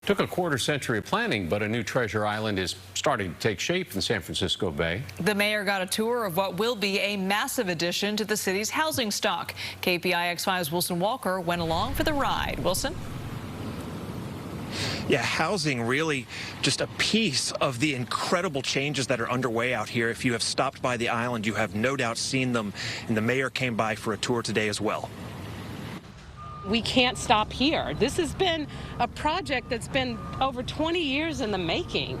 Took a quarter century of planning, but a new Treasure Island is starting to take shape in San Francisco Bay. The mayor got a tour of what will be a massive addition to the city's housing stock. KPIX 5's Wilson Walker went along for the ride. Wilson? Yeah, housing really just a piece of the incredible changes that are underway out here. If you have stopped by the island, you have no doubt seen them, and the mayor came by for a tour today as well. We can't stop here. This has been a project that's been over 20 years in the making,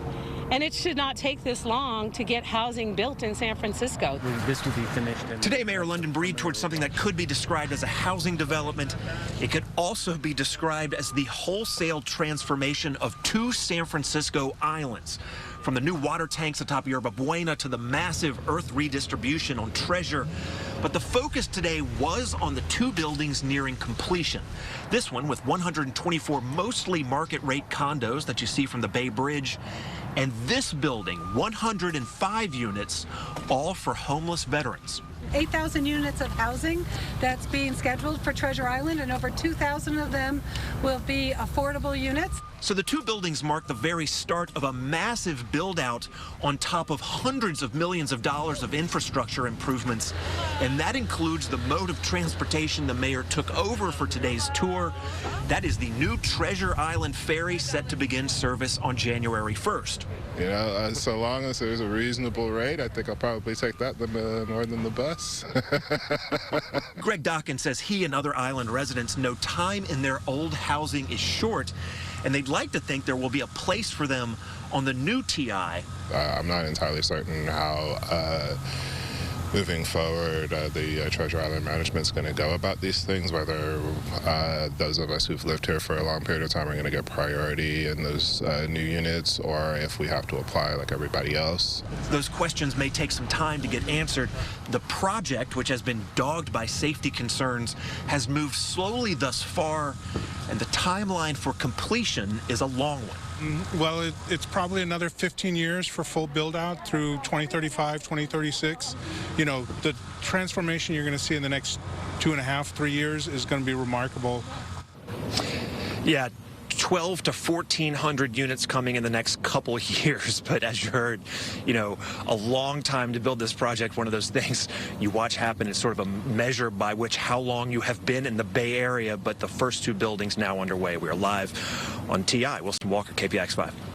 and it should not take this long to get housing built in San Francisco. This will be finished. Today, Mayor London breathed towards something that could be described as a housing development. It could also be described as the wholesale transformation of two San Francisco islands. From the new water tanks atop Yerba Buena to the massive earth redistribution on Treasure. But the focus today was on the two buildings nearing completion. This one with 124 mostly market rate condos that you see from the Bay Bridge. And this building, 105 units, all for homeless veterans. 8,000 units of housing that's being scheduled for Treasure Island, and over 2,000 of them will be affordable units. So the two buildings mark the very start of a massive build-out on top of hundreds of millions of dollars of infrastructure improvements. And that includes the mode of transportation the mayor took over for today's tour. That is the new Treasure Island ferry set to begin service on January 1st. You know, so long as there's a reasonable rate, I think I'll probably take that more than the bus. Greg Dockin says he and other island residents know time in their old housing is short, and they'd like to think there will be a place for them on the new TI. I'm not entirely certain how moving forward the Treasure Island management is going to go about these things, whether those of us who've lived here for a long period of time are going to get priority in those new units, or if we have to apply like everybody else. Those questions may take some time to get answered. The project, which has been dogged by safety concerns, has moved slowly thus far, and the timeline for completion is a long one. Well, it's probably another 15 years for full build out through 2035, 2036. You know, the transformation you're going to see in the next 2.5, 3 years is going to be remarkable. Yeah. 1,200 to 1,400 units coming in the next couple years. But as you heard, you know, a long time to build this project. One of those things you watch happen. It's sort of a measure by which how long you have been in the Bay Area. But the first two buildings now underway. We are live on TI. Wilson Walker, KPIX 5.